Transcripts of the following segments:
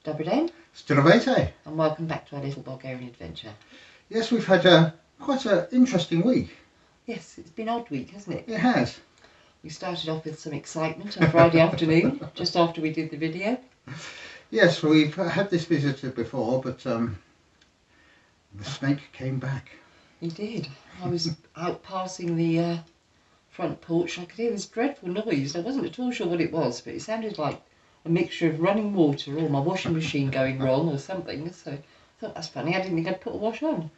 Dobry den. Zdravejte. And welcome back to our little Bulgarian adventure. Yes, we've had quite an interesting week. Yes, it's been an odd week, hasn't it? It has. We started off with some excitement on Friday afternoon, just after we did the video. Yes, we've had this visitor before, but the snake came back. He did. I was out passing the front porch. I could hear this dreadful noise. I wasn't at all sure what it was, but it sounded like a mixture of running water or my washing machine going wrong or something. So I thought, that's funny. I didn't think I'd put a wash on.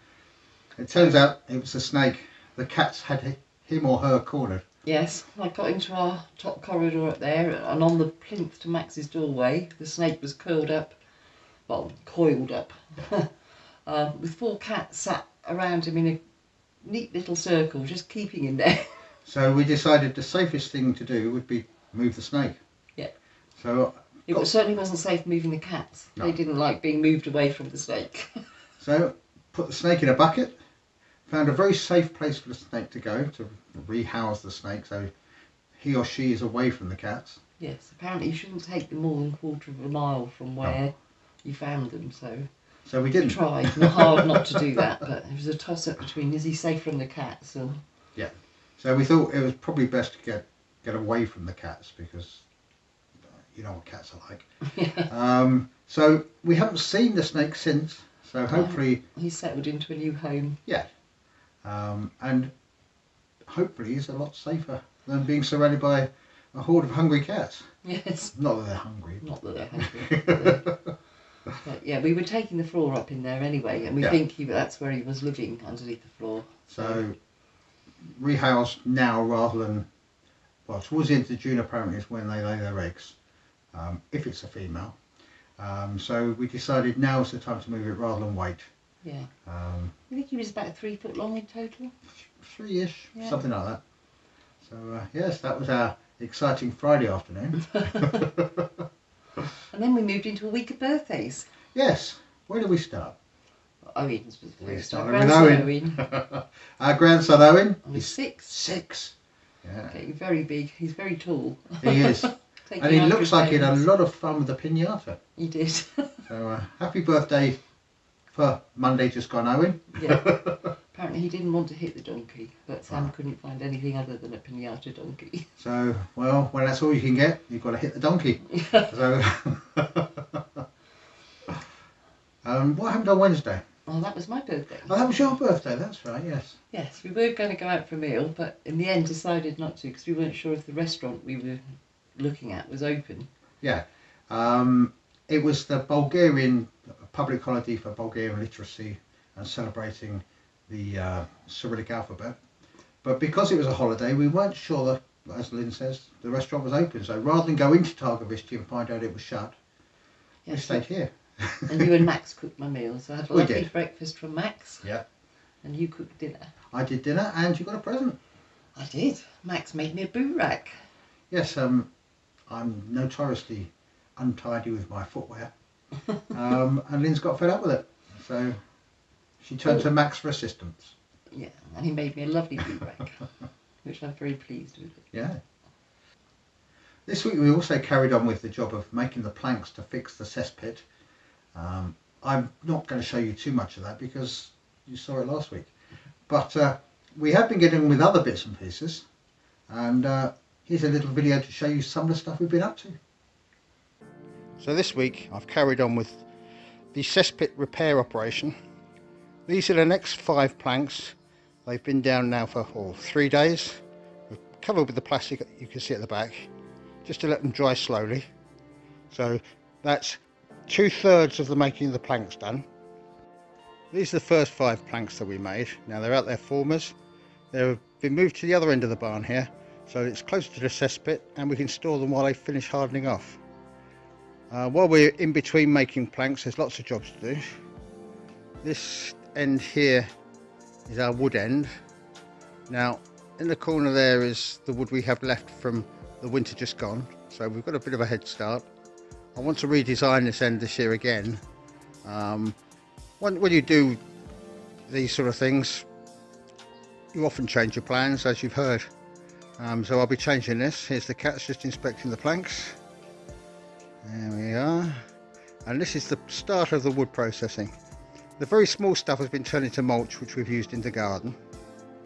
It turns out it was a snake. The cats had him or her cornered. Yes, I got into our top corridor up there, and on the plinth to Max's doorway, the snake was curled up, well, coiled up, with 4 cats sat around him in a neat little circle, just keeping him there. So we decided the safest thing to do would be move the snake. Yeah. So it certainly wasn't safe moving the cats. No. They didn't like being moved away from the snake. So put the snake in a bucket, found a very safe place for the snake to go to rehouse the snake so he or she is away from the cats. Yes, apparently you shouldn't take them more than a quarter of a mile from where you found them, so we didn't. We tried hard not to do that, but it was a toss-up between is he safe from the cats or... Yeah, so we thought it was probably best to get away from the cats because you know what cats are like. Yeah. So we haven't seen the snake since, so hopefully... He's settled into a new home. Yeah, and hopefully he's a lot safer than being surrounded by a horde of hungry cats. Yes. Not that they're hungry. Not that they're hungry. But yeah, we were taking the floor up in there anyway, and we think that's where he was living, underneath the floor. So rehouse now rather than, well, towards the end of June apparently is when they lay their eggs, if it's a female. So we decided now is the time to move it rather than wait. Yeah. I think he was about 3 foot long in total. 3-ish, something like that. So yes, that was our exciting Friday afternoon. And then we moved into a week of birthdays. Yes. Where did we start? Owen's was the We first. started with Owen. Our grandson Owen. He's 6. 6. Yeah. Getting very big. He's very tall. He is. And he looks like he had a lot of fun with the piñata. He did. So happy birthday for Monday just gone, Owen. Yeah. Apparently he didn't want to hit the donkey, but Sam couldn't find anything other than a piñata donkey. So, well, when that's all you can get, you've got to hit the donkey. So, what happened on Wednesday? Oh, that was my birthday. Oh, that was your birthday, that's right, yes. Yes, we were going to go out for a meal, but in the end decided not to because we weren't sure if the restaurant we were looking at was open. Yeah. It was the Bulgarian public holiday for Bulgarian literacy and celebrating the Cyrillic alphabet. But because it was a holiday, we weren't sure that, as Lynn says, the restaurant was open. So rather than go into Targovishti and find out it was shut, we stayed here. And you and Max cooked my meal, so I had a lovely breakfast from Max. Yeah. And you cooked dinner. I did dinner and you got a present. I did. Max made me a boot rack. Yes, I'm notoriously untidy with my footwear. And Lynn's got fed up with it. So she turned to Max for assistance. Yeah, and he made me a lovely boot rack, which I'm very pleased with. Yeah. This week we also carried on with the job of making the planks to fix the cesspit. I'm not going to show you too much of that because you saw it last week. But we have been getting on with other bits and pieces. And here's a little video to show you some of the stuff we've been up to. So this week I've carried on with the cesspit repair operation. These are the next 5 planks. They've been down now for 3 days. We're covered with the plastic you can see at the back, just to let them dry slowly. So that's 2/3 of the making of the planks done. These are the first 5 planks that we made. Now they're out there formers. They've been moved to the other end of the barn here, so it's closer to the cesspit and we can store them while they finish hardening off. While we're in between making planks, there's lots of jobs to do. This end here is our wood end. Now in the corner there is the wood we have left from the winter just gone, so we've got a bit of a head start. I want to redesign this end this year again. When you do these sort of things, you often change your plans, as you've heard. So I'll be changing this. Here's the cats just inspecting the planks. There we are. and this is the start of the wood processing. The very small stuff has been turned into mulch, which we've used in the garden.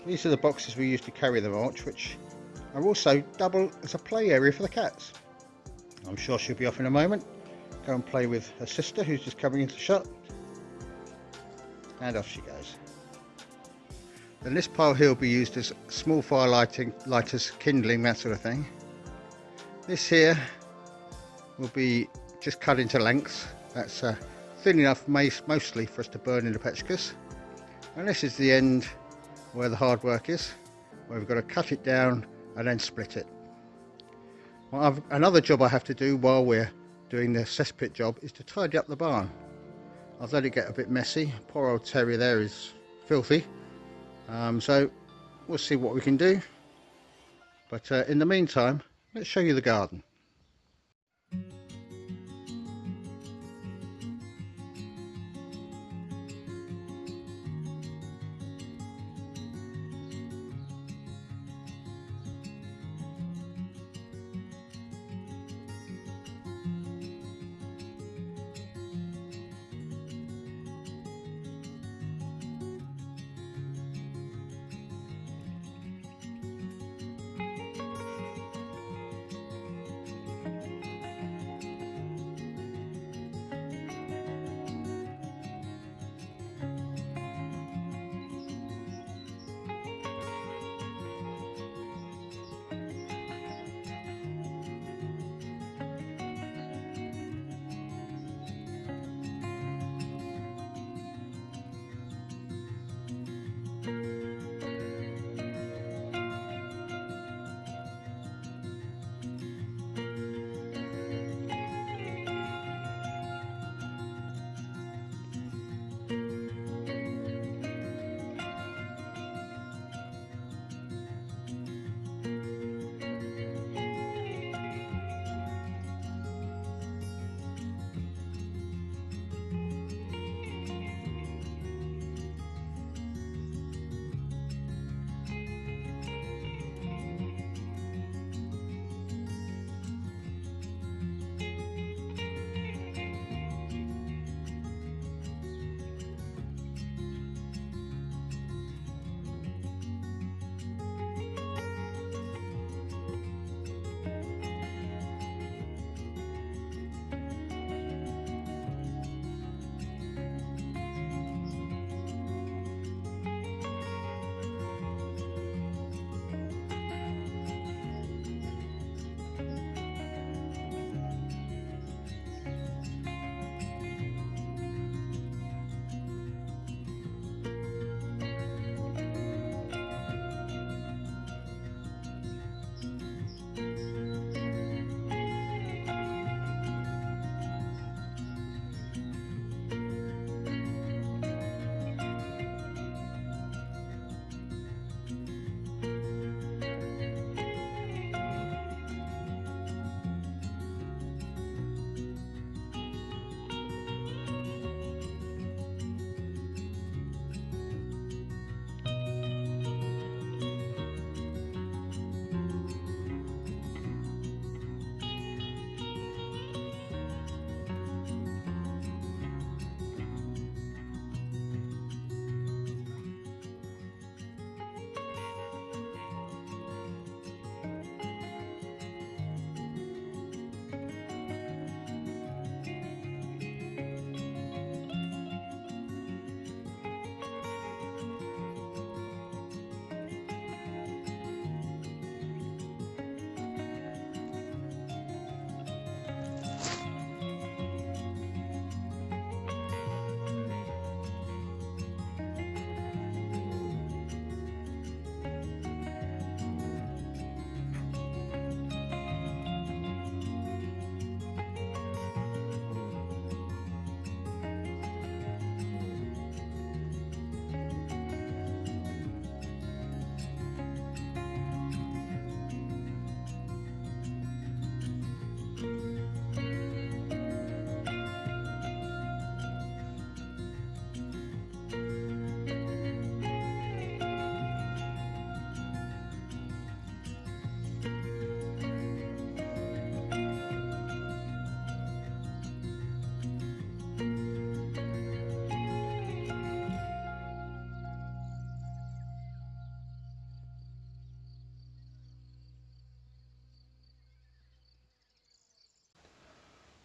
These are the boxes we use to carry the mulch, which are also double as a play area for the cats. I'm sure she'll be off in a moment. Go and play with her sister, who's just coming into the shop. And off she goes. Then this pile here will be used as small fire lighters, kindling, that sort of thing. This here will be just cut into lengths. That's thin enough mostly for us to burn in the petchkas. And this is the end where the hard work is, where we've got to cut it down and then split it. Well, another job I have to do while we're doing the cesspit job is to tidy up the barn. I've let it get a bit messy. Poor old terrier there is filthy. So we'll see what we can do. But in the meantime, let's show you the garden.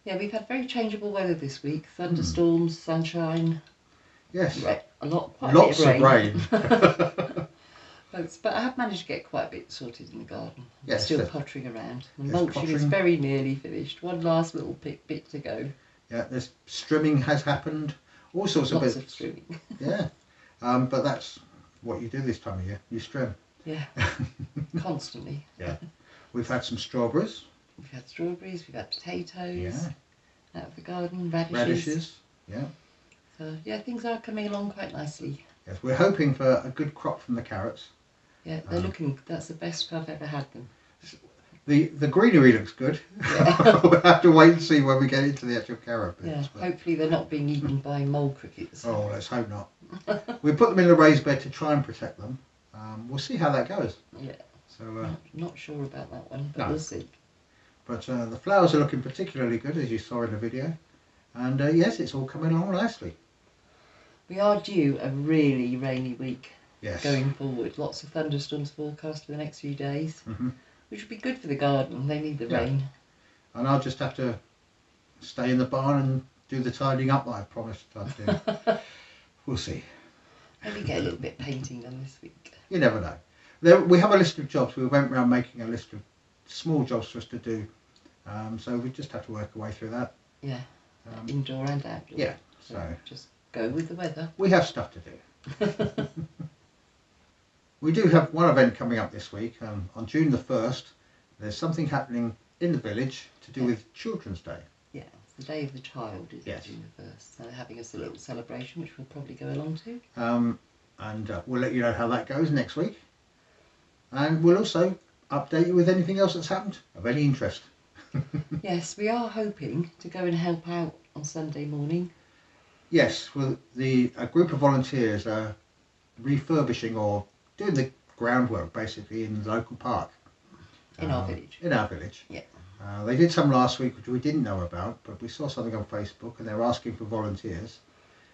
Yeah, we've had very changeable weather this week. Thunderstorms, sunshine. Yes. Quite Lots a bit of rain. But I have managed to get quite a bit sorted in the garden. Yes, Still pottering around. The yes, mulching is pottering. very nearly finished. One last little bit to go. Yeah, there's trimming has happened. All sorts of Lots bits. of trimming. Yeah. But that's what you do this time of year. You trim. Yeah. Constantly. Yeah. We've had some strawberries. We've had strawberries, we've had potatoes. Yeah. Out of the garden, radishes. Radishes. Yeah. So yeah, things are coming along quite nicely. Yes, we're hoping for a good crop from the carrots. Yeah, they're looking. That's the best I've ever had them. The greenery looks good. Yeah. We'll have to wait and see when we get into the actual carrot bits. Yeah. But... Hopefully they're not being eaten by mole crickets. Oh, let's hope not. We put them in a raised bed to try and protect them. We'll see how that goes. Yeah. So not sure about that one, but no. we'll see. But the flowers are looking particularly good, as you saw in the video. And yes, it's all coming along nicely. We are due a really rainy week. Yes. Going forward. Lots of thunderstorms forecast for the next few days, which would be good for the garden. They need the rain. And I'll just have to stay in the barn and do the tidying up that I promised I'd do. We'll see. Maybe get a little bit of painting done this week. You never know. We have a list of jobs. We went around making a list of small jobs for us to do. So we just have to work our way through that. Yeah. Indoor and outdoor. Yeah. So just go with the weather. We have stuff to do. We do have one event coming up this week. On June the 1st, there's something happening in the village to do with Children's Day. Yeah, it's the Day of the Child, is Yes. June the 1st. So they're having us a little celebration, which we'll probably go along to. And we'll let you know how that goes next week. And we'll also update you with anything else that's happened of any interest. Yes, we are hoping to go and help out on Sunday morning. Yes, well, a group of volunteers are refurbishing or doing the groundwork basically in the local park. In our village. In our village. Yeah. They did some last week which we didn't know about, but we saw something on Facebook and they're asking for volunteers.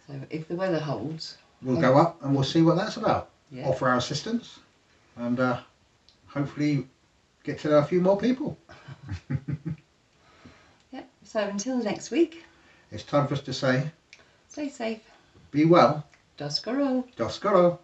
So if the weather holds... We'll go up and we'll see what that's about. Yeah. Offer our assistance and hopefully get to know a few more people. Yeah, so until next week... It's time for us to say... Stay safe. Be well. Skoro. Skoro.